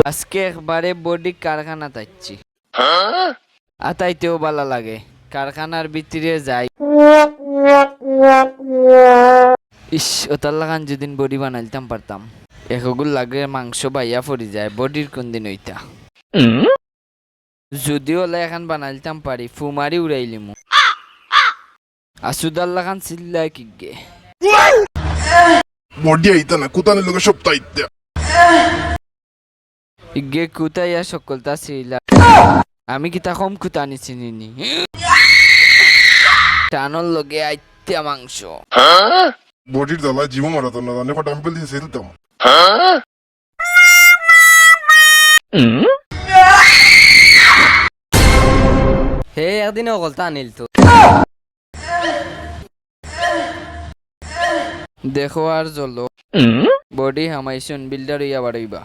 আজকে একবারে বডি কারখানা তাইছি, আতাইতেও ভালো লাগে। কারখানার ভিতরে যাই, ইস ওতার লাগান যেদিন বডি বানাইতাম পারতাম। একগুল লাগে মাংস বাইয়া পড়ি যায়, বডির কোন দিন ওইটা যদিও এখন বানাইতাম পারি, ফুমারি উড়াইলিমু। আসুদার লাগান চিল্লায় কি গে বডি আইতা না কুতানের লোকের সব তাইত্যা ইগে কুতাইয়া সকলতা চিল্লা। আমি কি তা কম কুতানি চিনিনি, টানর লগে আইত্যা মাংস। বডির জ্বালায় জীবন মারাতো না জানে ফটাম পেলে সেলতাম। হে একদিন অকলতা আনিল তো দেখো আর চলো বডি হামাইছুন বিল্ডার ইয়া বাড়াইবা।